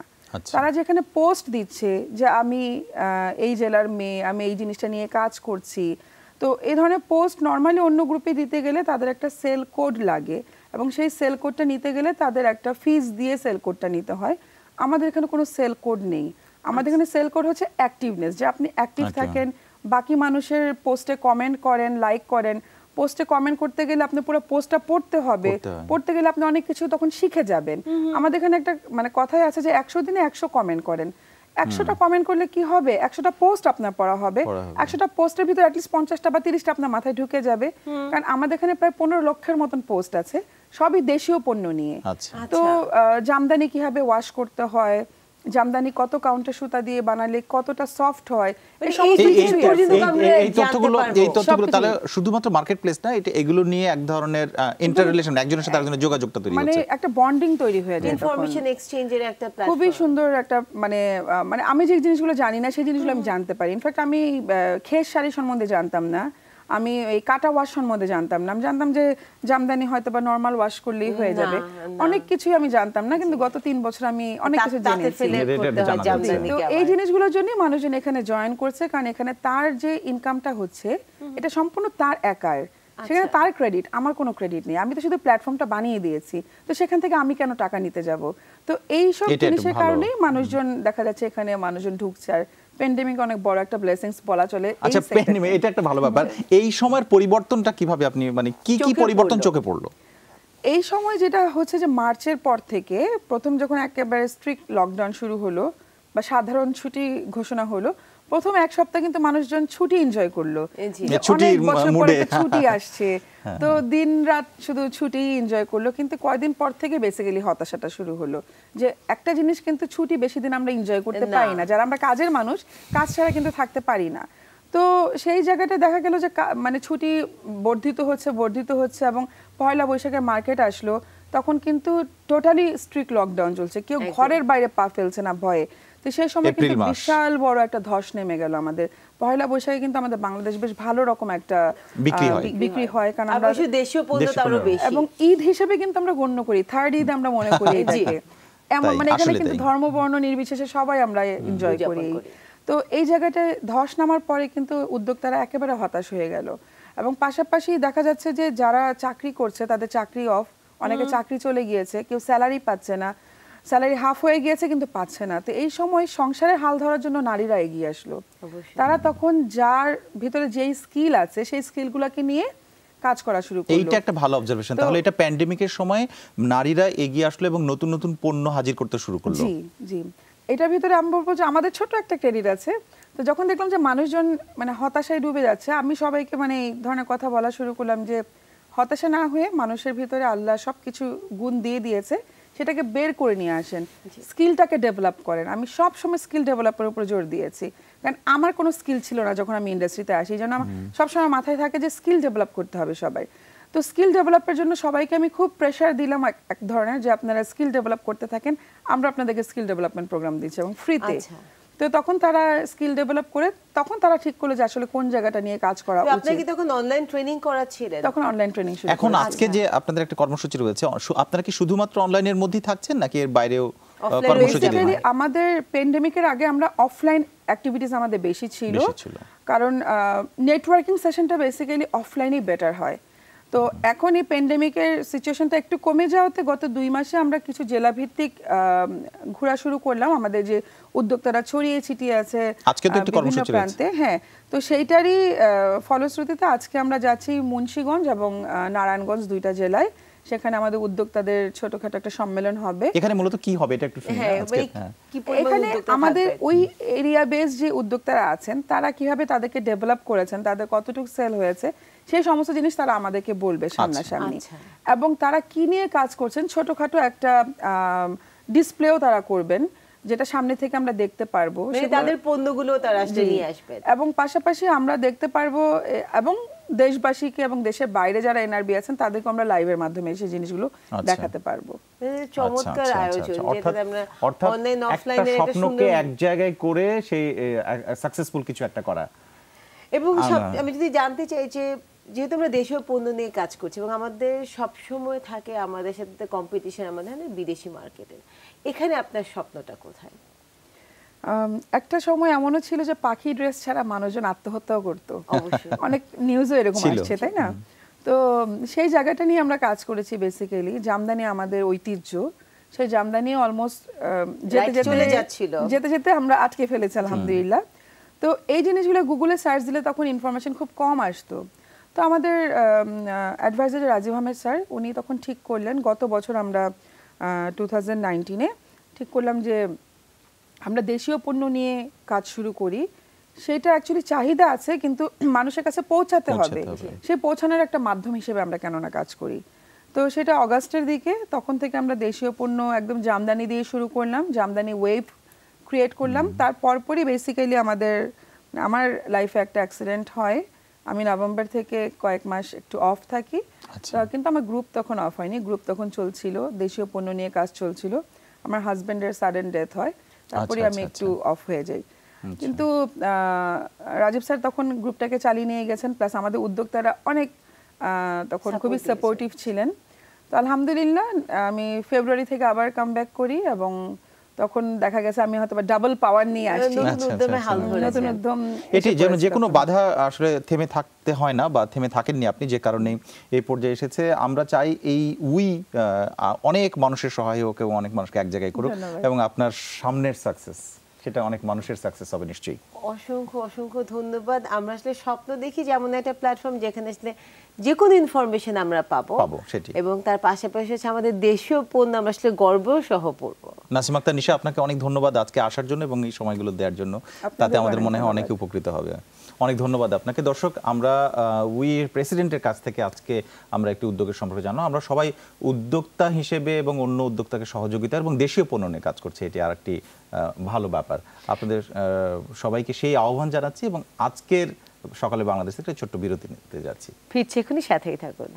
তারা যেখানে পোস্ট দিচ্ছে যে আমি এই জেলার মেয়ে, আমি এই জিনিসটা নিয়ে কাজ করছি, তো এই ধরনের পোস্ট নর্মালি অন্য গ্রুপে দিতে গেলে তাদের একটা সেল কোড লাগে, এবং সেই সেল কোডটা নিতে গেলে তাদের একটা ফিস দিয়ে সেল কোডটা নিতে হয়। আমাদের এখানে কোনো সেল কোড নেই। আমাদের এখানে সেল কোড হচ্ছে অ্যাক্টিভনেস, যে আপনি অ্যাক্টিভ থাকেন, বাকি মানুষের পোস্টে কমেন্ট করেন, লাইক করেন। পোস্টে কমেন্ট করতে গেলে আপনি পুরো পোস্টটা পড়তে হবে, পড়তে গেলে আপনি অনেক কিছু তখন শিখে যাবেন। আমাদের এখানে একটা মানে কথাই আছে যে 100 দিনে 100 কমেন্ট করেন। 100টা কমেন্ট করলে কি হবে, 100টা পোস্ট আপনার পড়া হবে। 100টা পোস্টের ভিতরে অ্যাটলিস্ট 50টা বা 30টা আপনার মাথায় ঢুকে যাবে। কারণ আমাদের এখানে প্রায় 15 লক্ষের মতন পোস্ট আছে, সবই দেশীয় পণ্য নিয়ে। তো জামদানি কিভাবে ওয়াশ করতে হয়, জামদানি কত কাউন্টার সুতা দিয়ে বানালে কতটা সফট হয়, এই তথ্যগুলো তাহলে শুধুমাত্র মার্কেট প্লেস না, এটা এগুলো নিয়ে এক ধরনের ইন্টার রিলেশন, একজনের সাথে আরেকজনের যোগাযোগটা তৈরি হচ্ছে, মানে একটা বন্ডিং তৈরি হয়ে যায়, ইনফরমেশন এক্সচেঞ্জের একটা প্ল্যাটফর্ম। খুবই সুন্দর একটা মানে আমি যে জিনিসগুলো জানি না সেই জিনিসগুলো আমি জানতে পারি। ইনফ্যাক্ট আমি খেস শাড়ি সম্বন্ধে জানতাম না, আমি এই কাটা ওয়াশ সম্বন্ধে জানতাম না। আমি জানতাম যে জামদানি হয়তো বা নরমাল ওয়াশ করলেই হয়ে যাবে, অনেক কিছুই আমি জানতাম না, কিন্তু গত 3 বছর আমি অনেক কিছু জেনেছি। তো এই জিনিসগুলোর জন্য মানুষজন এখানে জয়েন করছে, কারণ এখানে তার যে ইনকামটা হচ্ছে এটা সম্পূর্ণ তার একার, সেখানে তার ক্রেডিট, আমার কোনো ক্রেডিট নেই। আমি তো শুধু প্ল্যাটফর্মটা বানিয়ে দিয়েছি, তো সেখান থেকে আমি কেন টাকা নিতে যাব? তো এই সব জিনিসের কারণেই মানুষজন দেখা যাচ্ছে এখানে মানুষজন ঢুকছে। আর প্যান্ডেমিক অনেক বড় একটা ব্লেসিংস বলা চলে। আচ্ছা, প্যান্ডেমিক এটা একটা ভালো ব্যাপার। এই সময়ের পরিবর্তনটা কিভাবে আপনি মানে কি কি পরিবর্তন চোখে পড়লো? এই সময় যেটা হচ্ছে যে মার্চের পর থেকে প্রথম যখন একেবারে স্ট্রিক্ট লকডাউন শুরু হলো বা সাধারণ ছুটি ঘোষণা হলো, প্রথম 1 সপ্তাহ কিন্তু মানুষজন ছুটি এনজয় করলো, অনেক বছর পরে ছুটি আসছে, তো দিন রাত শুধু ছুটি এনজয় করলো। কিন্তু কয়েকদিন পর থেকে বেসিক্যালি হতাশাটা শুরু হলো যে একটা জিনিস কিন্তু ছুটি বেশি দিন আমরা এনজয় করতে পারি না, যারা আমরা কাজের মানুষ, কাজ ছাড়া কিন্তু থাকতে পারি না। তো সেই জায়গাটা দেখা গেল যে মানে ছুটি বর্ধিত হচ্ছে এবং পয়লা বৈশাখের মার্কেট আসলো, তখন কিন্তু টোটালি স্ট্রিক্ট লকডাউন চলছে, কেউ ঘরের বাইরে পা ফেলছে না ভয়ে। তো সেই সময় কিন্তু বিশাল বড় একটা ধস নেমে গেল আমাদের। পয়লা বৈশাখে কিন্তু আমাদের বাংলাদেশ বেশ ভালো রকম একটা বিক্রি হয়, কারণ আমরা দেশীয় পণ্য আরো বেশি, এবং ঈদ হিসেবে কিন্তু আমরা গণ্য করি, থার্ড ঈদ আমরা মনে করি এটাকে। মানে এখানে কিন্তু ধর্ম বর্ণ নির্বিশেষে সবাই আমরা এনজয় করি। তো এই জায়গাটায় ধস নামার পরে কিন্তু উদ্যোক্তারা একেবারে হতাশ হয়ে গেল, এবং পাশাপাশি দেখা যাচ্ছে যে যারা চাকরি করছে তাদের চাকরি অফ, অনেকে চাকরি চলে গিয়েছে, কেউ স্যালারি পাচ্ছে না, স্যালারি হাফ হয়ে গিয়েছে কিন্তু পাচ্ছে না। তো এই সময় সংসারের হাল ধরার জন্য নারীরা এগিয়ে আসলো। তারা তখন যার ভিতরে যেই স্কিল আছে সেই স্কিলগুলোকে নিয়ে কাজ করা শুরু করলো। এইটা একটা ভালো অবজারভেশন। তাহলে এটা প্যান্ডেমিকের সময় নারীরা এগিয়ে আসলো এবং নতুন নতুন পণ্য হাজির করতে শুরু করলো। জি জি, এটার ভিতরে আমি বলবো যে আমাদের ছোট একটা ক্রেডিট আছে। তো যখন দেখলাম যে মানুষজন মানে হতাশায় ডুবে যাচ্ছে, আমি সবাইকে মানে এই ধরনের কথা বলা শুরু করলাম যে হতাশা না হয়ে মানুষের ভিতরে আল্লাহ সবকিছু গুণ দিয়ে দিয়েছে, সেটাকে বের করে নিয়ে আসেন, স্কিলটাকে ডেভেলপ করেন। আমি সব সময় স্কিল ডেভেলপের উপর জোর দিয়েছি, কারণ আমার কোনো স্কিল ছিল না যখন আমি ইন্ডাস্ট্রিতে আসি। এই জন্য আমার সবসময় মাথায় থাকে যে স্কিল ডেভেলপ করতে হবে সবাই। তো স্কিল ডেভেলপের জন্য সবাইকে আমি খুব প্রেশার দিলাম এক ধরনের, যে আপনারা স্কিল ডেভেলপ করতে থাকেন, আমরা আপনাদেরকে স্কিল ডেভেলপমেন্ট প্রোগ্রাম দিচ্ছি এবং ফ্রিতে। তো তখন তারা স্কিল ডেভেলপ করে তখন তারা ঠিক করলো যে আসলে কোন জায়গাটা নিয়ে কাজ করা উচিত। আপনি কি তখন অনলাইন ট্রেনিং করাচ্ছিলেন? তখন অনলাইন ট্রেনিং শুরু। এখন আজকে যে আপনাদের একটা কর্মসূচি রয়েছে, আপনারা কি শুধুমাত্র অনলাইনের মধ্যেই থাকছেন নাকি এর বাইরেও কর্মসূচি দিবেন? আমাদের প্যান্ডেমিকের আগে আমরা অফলাইন অ্যাক্টিভিটিস আমাদের বেশি ছিল, কারণ নেটওয়ার্কিং সেশনটা বেসিক্যালি অফলাইনেই বেটার হয়। তো এখন এই প্যান্ডেমিকের সিচুয়েশনটা একটু কমে যাওয়াতে গত 2 মাসে আমরা কিছু জেলা ভিত্তিক ঘোরা শুরু করলাম। আমাদের যে উদ্যোক্তারা ছড়িয়ে ছিটিয়ে আছে বিভিন্ন প্রান্তে, হ্যাঁ, তো সেইটারই ফলশ্রুতিতে আজকে আমরা যাচ্ছি মুন্সিগঞ্জ এবং নারায়ণগঞ্জ 2টা জেলায়। সেখানে আমাদের উদ্যোক্তাদের ছোটখাটো একটা সম্মেলন হবে। এখানে মূলত কি হবে এটা একটু শুনুন। এখানে আমাদের ওই এরিয়া বেস যে উদ্যোক্তারা আছেন তারা কিভাবে তাদেরকে ডেভেলপ করেছেন, তাদের কতটুকু সেল হয়েছে, সেই সমস্ত জিনিস তারা আমাদেরকে বলবে সামনাসামনি। এবং তারা কি নিয়ে কাজ করছেন ছোটখাটো একটা ডিসপ্লেও তারা করবেন, যেটা সামনে থেকে আমরা দেখতে পারবো, তাদের পণ্যগুলো তারা নিয়ে আসবেন। এবং পাশাপাশি আমরা দেখতে পারবো এবং দেশবাসীকে এবং দেশের বাইরে যারা এনআরবি আছেন তাদেরকে আমরা লাইভের মাধ্যমে সেই জিনিসগুলো দেখাতে পারবো। চমৎকার আয়োজন, যেটা আমরা অনলাইন অফলাইনের একটা স্বপ্নকে এক জায়গায় করে সেই সাকসেসফুল কিছু একটা করা। এবং আমি যদি জানতে চাই যে যেহেতু আমরা দেশীয় পণ্য নিয়ে কাজ করছি এবং আমাদের সব সময় থাকে আমাদের সাথে কম্পিটিশন আমাদের বিদেশি মার্কেটে, এখানে আপনার স্বপ্নটা কোথায়? একটা সময় এমনও ছিল যে পাখি ড্রেস ছাড়া মানুষজন আত্মহত্যাও করতো, অনেক নিউজও এরকম আসছে, তাই না? তো সেই জায়গাটা নিয়ে আমরা কাজ করেছি। বেসিক্যালি জামদানি আমাদের ঐতিহ্য, সেই জামদানি অলমোস্ট যেতে যেতে আমরা আটকে ফেলেছি আলহামদুলিল্লাহ। তো এই জিনিসগুলো গুগলে সার্চ দিলে তখন ইনফরমেশন খুব কম আসতো। তো আমাদের অ্যাডভাইজার রাজীব আহমেদ স্যার উনি তখন ঠিক করলেন, গত বছর আমরা 2019-এ ঠিক করলাম যে আমরা দেশীয় পণ্য নিয়ে কাজ শুরু করি। সেটা অ্যাকচুয়ালি চাহিদা আছে কিন্তু মানুষের কাছে পৌঁছাতে হবে, সেই পৌঁছানোর একটা মাধ্যম হিসেবে আমরা কেননা কাজ করি। তো সেটা অগাস্টের দিকে তখন থেকে আমরা দেশীয় পণ্য একদম জামদানি দিয়ে শুরু করলাম, জামদানি ওয়েব ক্রিয়েট করলাম। তার পরপরই বেসিক্যালি আমার লাইফে একটা অ্যাক্সিডেন্ট হয়, আমি নভেম্বর থেকে কয়েক মাস একটু অফ থাকি, কিন্তু আমার গ্রুপ তখন অফ হয়নি, গ্রুপ তখন চলছিল, দেশীয় পণ্য নিয়ে কাজ চলছিল। আমার হাজবেন্ডের সাডেন ডেথ হয়, তারপরে আমি একটু অফ হয়ে যাই। কিন্তু রাজীব স্যার তখন গ্রুপটাকে চালিয়ে নিয়ে গেছেন, প্লাস আমাদের উদ্যোক্তারা অনেক তখন খুবই সাপোর্টিভ ছিলেন। তো আলহামদুলিল্লাহ আমি ফেব্রুয়ারি থেকে আবার কাম ব্যাক করি এবং তখন দেখা গেছে আমি হয়তো ডাবল পাওয়ার নিয়ে আসছি, নতুন উদ্যম। এটি যেন যে কোনো বাধা আসলে থেমে থাকতে হয় না, বা থেমে থাকেননি আপনি, যে কারণে এই পর্যায়ে এসেছে। আমরা চাই এই অনেক মানুষের সহায় হোক এবং অনেক মানুষকে এক জায়গায় করুক, এবং আপনার সামনের সাকসেস সেটা অনেক মানুষের সাকসেস হবে নিশ্চয়ই। অসংখ্য অসংখ্য ধন্যবাদ। আমরা আসলে স্বপ্ন দেখি যেমন একটা প্ল্যাটফর্ম যেখানে আসলে যে কোনো ইনফরমেশন আমরা পাবো এবং তার পাশাপাশি আমাদের দেশীয় পণ্য আমরা আসলে গর্ব সহ পড়বো। নাসিমা আক্তার নিশা, আপনাকে অনেক ধন্যবাদ আজকে আসার জন্য এবং এই সময়গুলো দেওয়ার জন্য, তাতে আমাদের মনে হয় অনেকে উপকৃত হবে। অনেক ধন্যবাদ আপনাকে। দর্শক, আমরা উইয়ের প্রেসিডেন্টের কাছ থেকে আজকে আমরা একটি উদ্যোগের সম্পর্কে জানলাম। আমরা সবাই উদ্যোক্তা হিসেবে এবং অন্য উদ্যোক্তাকে সহযোগিতা এবং দেশীয় পণ্য নিয়ে কাজ করছি, এটি আর একটি ভালো ব্যাপার। আপনাদের সবাইকে সেই আহ্বান জানাচ্ছি এবং আজকের সকালে বাংলাদেশ থেকে ছোট্ট বিরতি নিতে যাচ্ছি, ফিরছি এখনই, সাথেই থাকুন।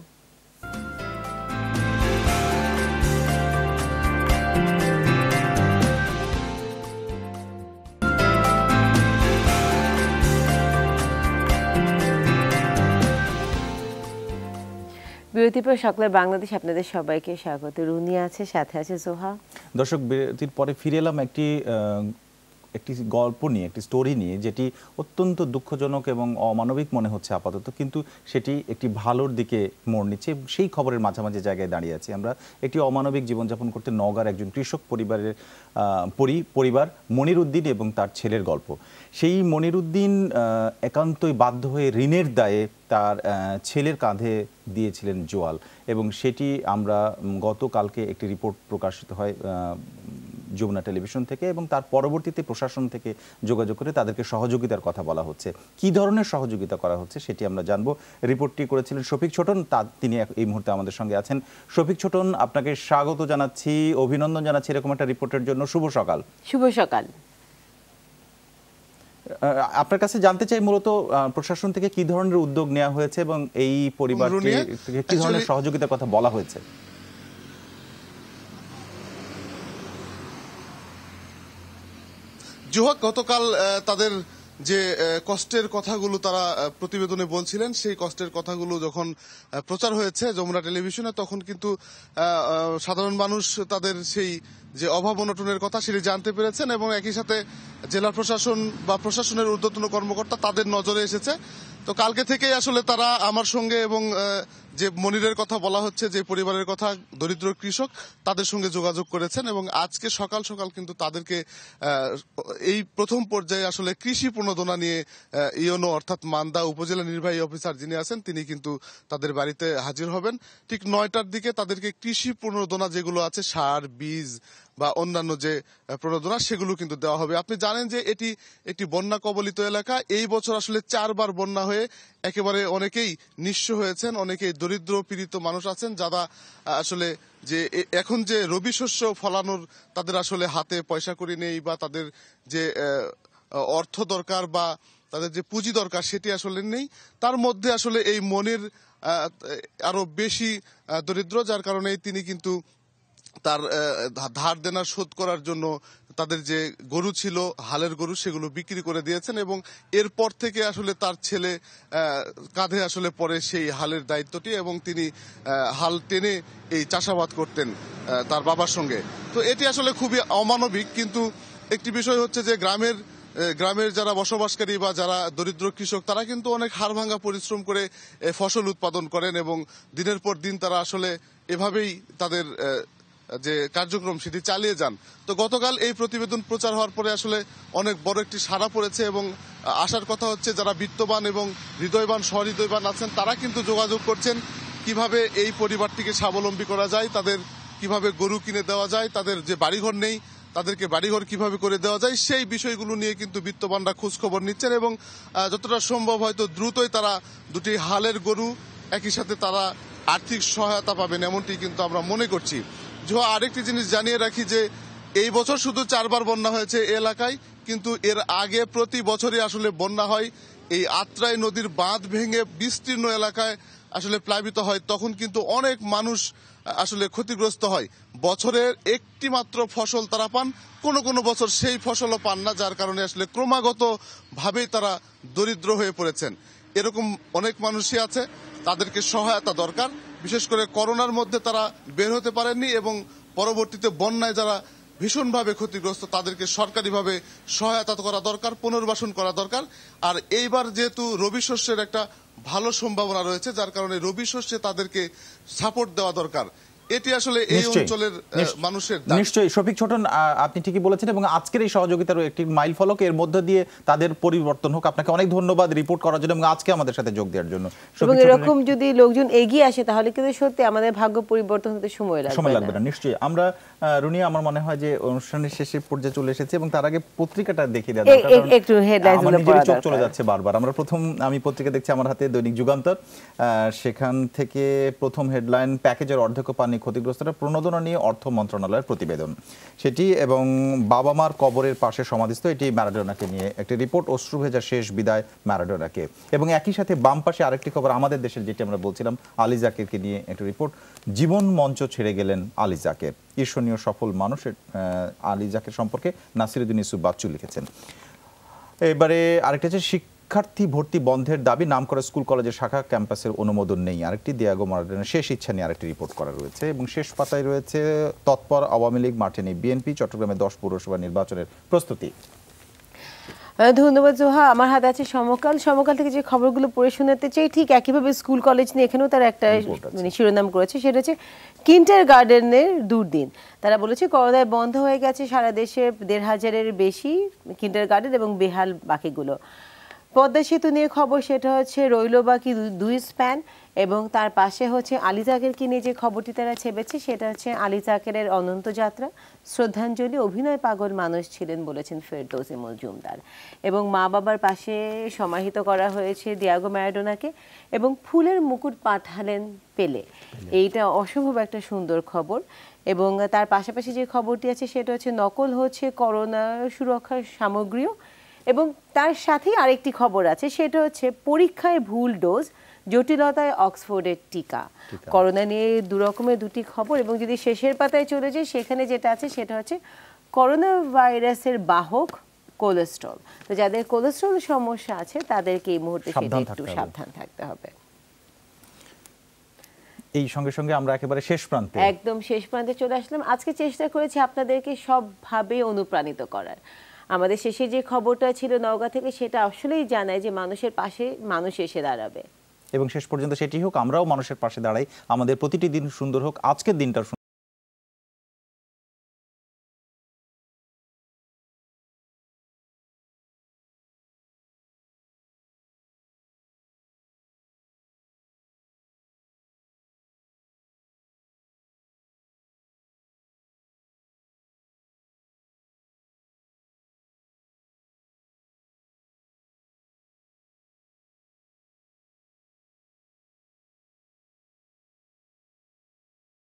বিরতির পর সকলের বাংলাদেশ আপনাদের সবাইকে স্বাগত। রুনি আছে, সাথে আছে সোহা। দর্শক, বিরতির পরে ফিরে এলাম একটি গল্প নিয়ে, একটি স্টোরি নিয়ে, যেটি অত্যন্ত দুঃখজনক এবং অমানবিক মনে হচ্ছে আপাতত, কিন্তু সেটি একটি ভালোর দিকে মোড় নিচ্ছে। সেই খবরের মাঝামাঝি জায়গায় দাঁড়িয়ে আছি আমরা। একটি অমানবিক জীবনযাপন করতে নওগাঁর একজন কৃষক পরিবার মনির উদ্দিন এবং তার ছেলের গল্প। সেই মনির উদ্দিন একান্তই বাধ্য হয়ে ঋণের দায়ে তার ছেলের কাঁধে দিয়েছিলেন জোয়াল, এবং সেটি আমরা গতকালকে একটি রিপোর্ট প্রকাশিত হয় যমুনা টেলিভিশন থেকে, এবং তার পরবর্তীতে প্রশাসন থেকে যোগাযোগ করে তাদেরকে সহযোগিতার কথা বলা হচ্ছে। কি ধরনের সহযোগিতা করা হচ্ছে সেটি আমরা জানবো। রিপোর্টটি করেছিলেন শফিক ছোটন, তিনি এই মুহূর্তে আমাদের সঙ্গে আছেন। শফিক ছোটন, আপনাকে স্বাগত জানাচ্ছি, অভিনন্দন জানাচ্ছি এরকম একটা রিপোর্টের জন্য। শুভ সকাল। শুভ সকাল। আপনার কাছে জানতে চাই মূলত প্রশাসন থেকে কি ধরনের উদ্যোগ নেওয়া হয়েছে এবং এই পরিবারকে কি ধরনের সহযোগিতার কথা বলা হয়েছে। জোহা, গতকাল তাদের যে কষ্টের কথাগুলো তারা প্রতিবেদনে বলছিলেন, সেই কষ্টের কথাগুলো যখন প্রচার হয়েছে যমুনা টেলিভিশনে, তখন কিন্তু সাধারণ মানুষ তাদের সেই যে অভাব অনটনের কথা সেটি জানতে পেরেছেন, এবং একই সাথে জেলা প্রশাসন বা প্রশাসনের ঊর্ধ্বতন কর্মকর্তা তাদের নজরে এসেছে। তো কালকে থেকেই আসলে তারা আমার সঙ্গে এবং যে মনিরের কথা বলা হচ্ছে, যে পরিবারের কথা, দরিদ্র কৃষক, তাদের সঙ্গে যোগাযোগ করেছেন, এবং আজকে সকাল সকাল কিন্তু তাদেরকে এই প্রথম পর্যায়ে আসলে কৃষি প্রণোদনা নিয়ে ইওনো অর্থাৎ মান্দা উপজেলা নির্বাহী অফিসার যিনি আছেন তিনি কিন্তু তাদের বাড়িতে হাজির হবেন। ঠিক 9টার দিকে তাদেরকে কৃষি প্রণোদনা যেগুলো আছে, সার, বীজ বা অন্যান্য যে প্রণোদনা, সেগুলো কিন্তু দেওয়া হবে। আপনি জানেন যে এটি একটি বন্যা কবলিত এলাকা। এই বছর আসলে 4 বার বন্যা হয়ে একেবারে অনেকেই নিঃস্ব হয়েছেন, অনেকেই দরিদ্র পীড়িত মানুষ আছেন, যারা আসলে যে এখন যে রবি শস্য ফলানোর তাদের আসলে হাতে পয়সা করি নেই, বা তাদের যে অর্থ দরকার বা তাদের যে পুঁজি দরকার সেটি আসলে নেই। তার মধ্যে আসলে এই মনির আরো বেশি দরিদ্র, যার কারণে তিনি কিন্তু তার ধার দেনা শোধ করার জন্য তাদের যে গরু ছিল, হালের গরু, সেগুলো বিক্রি করে দিয়েছেন, এবং এরপর থেকে আসলে তার ছেলে কাঁধে আসলে পড়ে সেই হালের দায়িত্বটি, এবং তিনি হাল টেনে এই চাষাবাদ করতেন তার বাবার সঙ্গে। তো এটি আসলে খুবই অমানবিক। কিন্তু একটি বিষয় হচ্ছে যে গ্রামের যারা বসবাসকারী বা যারা দরিদ্র কৃষক, তারা কিন্তু অনেক হাড়ভাঙ্গা পরিশ্রম করে ফসল উৎপাদন করেন, এবং দিনের পর দিন তারা আসলে এভাবেই তাদের যে কার্যক্রম সেটি চালিয়ে যান। তো গতকাল এই প্রতিবেদন প্রচার হওয়ার পরে আসলে অনেক বড় একটি সাড়া পড়েছে, এবং আসার কথা হচ্ছে যারা বিত্তবান এবং হৃদয়বান, সহৃদয়বান আছেন, তারা কিন্তু যোগাযোগ করছেন কিভাবে এই পরিবারটিকে স্বাবলম্বী করা যায়, তাদের কিভাবে গরু কিনে দেওয়া যায়, তাদের যে বাড়িঘর নেই তাদেরকে বাড়িঘর কিভাবে করে দেওয়া যায়, সেই বিষয়গুলো নিয়ে কিন্তু বিত্তবানরা খোঁজ খবর নিচ্ছেন, এবং যতটা সম্ভব হয়তো দ্রুতই তারা দুটি হালের গরু, একই সাথে তারা আর্থিক সহায়তা পাবেন, এমনটি কিন্তু আমরা মনে করছি। আরেকটি জিনিস জানিয়ে রাখি যে এই বছর শুধু 4 বার বন্যা হয়েছে এলাকায়, কিন্তু এর আগে প্রতি বছরই আসলে বন্যা হয়। এই আত্রাই নদীর বাঁধ ভেঙে বিস্তীর্ণ এলাকায় আসলে প্লাবিত হয়, তখন কিন্তু অনেক মানুষ আসলে ক্ষতিগ্রস্ত হয়। বছরের একটি মাত্র ফসল তারা পান, কোনো কোনো বছর সেই ফসলও পান না, যার কারণে আসলে ক্রমাগত ভাবেই তারা দরিদ্র হয়ে পড়েছেন। এরকম অনেক মানুষই আছে, তাদেরকে সহায়তা দরকার। বিশেষ করে করোনার মধ্যে তারা বের হতে পারেননি, এবং পরবর্তীতে বন্যায় যারা ভীষণভাবে ক্ষতিগ্রস্ত, তাদেরকে সরকারিভাবে সহায়তা করা দরকার, পুনর্বাসন করা দরকার। আর এইবার যেহেতু রবি শস্যের একটা ভালো সম্ভাবনা রয়েছে, যার কারণে রবি শস্যে তাদেরকে সাপোর্ট দেওয়া দরকার। এটি আসলে এই অঞ্চলের মানুষের নিশ্চয়ই। শফিক ছোটন, আপনি ঠিকই বলেছেন, এবং আজকের এই সহযোগিতার একটি মাইল ফলক, এর মধ্যে দিয়ে তাদের পরিবর্তন হোক। আপনাকে অনেক ধন্যবাদ রিপোর্ট করার জন্য এবং আজকে আমাদের সাথে যোগ দেওয়ার জন্য। এবং এরকম যদি লোকজন এগিয়ে আসে তাহলে কিন্তু সত্যি আমাদের ভাগ্য পরিবর্তন হতে সময় লাগবে না। নিশ্চয়ই। আমরা রুনিয়া, আমার মনে হয় যে অনুষ্ঠানের শেষের পর্যায়ে চলে এসেছে, এবং তার আগে পত্রিকাটা দেখিয়ে দেওয়া দরকার, একটু হেডলাইনগুলো পড়া চোখ চলে যাচ্ছে বারবার। আমি পত্রিকা দেখছি আমার হাতে, দৈনিক যুগান্তর। সেখান থেকে প্রথম হেডলাইন, প্যাকেজের অর্ধেক পানি ক্ষতিগ্রস্তরা, প্রণোদনা নিয়ে অর্থ মন্ত্রণালয়ের প্রতিবেদন সেটি, এবং বাবা মার কবরের পাশে সমাধিস্থ, এটি ম্যারাডোনাকে নিয়ে একটি রিপোর্ট, অশ্রু ভেজা শেষ বিদায় ম্যারাডোনাকে। এবং একই সাথে বাম পাশে আরেকটি খবর, আমাদের দেশের যেটি আমরা বলছিলাম, আলী জাকেরকে নিয়ে একটি রিপোর্ট, জীবন মঞ্চ ছেড়ে গেলেন আলী জাকের, ঈর্ষণীয় সফল মানুষের আলী জাকের সম্পর্কে নাসিরুদ্দিন ইউসুফ বাচ্চু লিখেছেন। এবারে আরেকটা হচ্ছে শিক্ষার্থী ভর্তি বন্ধের দাবি, নামকরা স্কুল কলেজের শাখা ক্যাম্পাসের অনুমোদন নেই। আরেকটি দিয়াগো মারাডোনার শেষ ইচ্ছা নিয়ে আরেকটি রিপোর্ট করা রয়েছে এবং শেষ পাতায় রয়েছে তৎপর আওয়ামী লীগ, মাঠে নেই বিএনপি, চট্টগ্রামে 10 পৌরসভা নির্বাচনের প্রস্তুতি। ধন্যবাদ জোহা। আমার হাতে আছে সমকাল থেকে যে খবরগুলো পড়ে শোনাতে চাই, ঠিক একইভাবে স্কুল কলেজ নিয়ে এখানেও তারা একটা শিরোনাম করেছে, সেটা হচ্ছে কিন্ডার গার্ডেনের দুর্দিন। তারা বলেছে করোনায় বন্ধ হয়ে গেছে সারা দেশে ১৫০০-এর বেশি কিন্ডার গার্ডেন এবং বেহাল বাকিগুলো। পদ্মা সেতু নিয়ে খবর, সেটা হচ্ছে রইল বাকি 2 স্প্যান, এবং তার পাশে হচ্ছে আলী জাকেরকে নিয়ে যে খবরটি তারা ছেপেছে, সেটা হচ্ছে আলী জাকেরের অনন্ত যাত্রা, শ্রদ্ধাঞ্জলি, অভিনয় পাগল মানুষ ছিলেন বলেছেন ফেরদৌসী মজুমদার। এবং মা বাবার পাশে সমাহিত করা হয়েছে দিয়াগো ম্যারাডোনাকে, এবং ফুলের মুকুট পাঠালেন পেলে। এইটা অসম্ভব একটা সুন্দর খবর। এবং তার পাশাপাশি যে খবরটি আছে সেটা হচ্ছে নকল হচ্ছে করোনা সুরক্ষার সামগ্রীও, এবং তার সাথেই আরেকটি খবর আছে, সেটা হচ্ছে পরীক্ষায় ভুল ডোজ, জটিলতায় অক্সফোর্ডের টিকা। করোনা নিয়ে দুরকমের দুটি খবর। এবং যদি শেষের পাতায় চলে যাই, সেখানে যেটা আছে সেটা হচ্ছে করোনা ভাইরাসের বাহক কোলেস্ট্রল। তো যাদের কোলেস্ট্রল সমস্যা আছে তাদেরকে এই মুহূর্তে সেটা একটু সাবধান থাকতে হবে। এই সঙ্গে সঙ্গে আমরা একেবারে একদম শেষ প্রান্তে চলে আসলাম। আজকে চেষ্টা করেছি আপনাদেরকে সবভাবে অনুপ্রাণিত করার। আমাদের শেষে যে খবরটা ছিল নওগাঁ থেকে, সেটা আসলেই জানায় যে মানুষের পাশে মানুষ এসে দাঁড়াবে, এবং শেষ পর্যন্ত সেটি হোক, আমরাও মানুষের পাশে দাঁড়াই। আমাদের প্রতিটি দিন সুন্দর হোক, আজকের দিনটা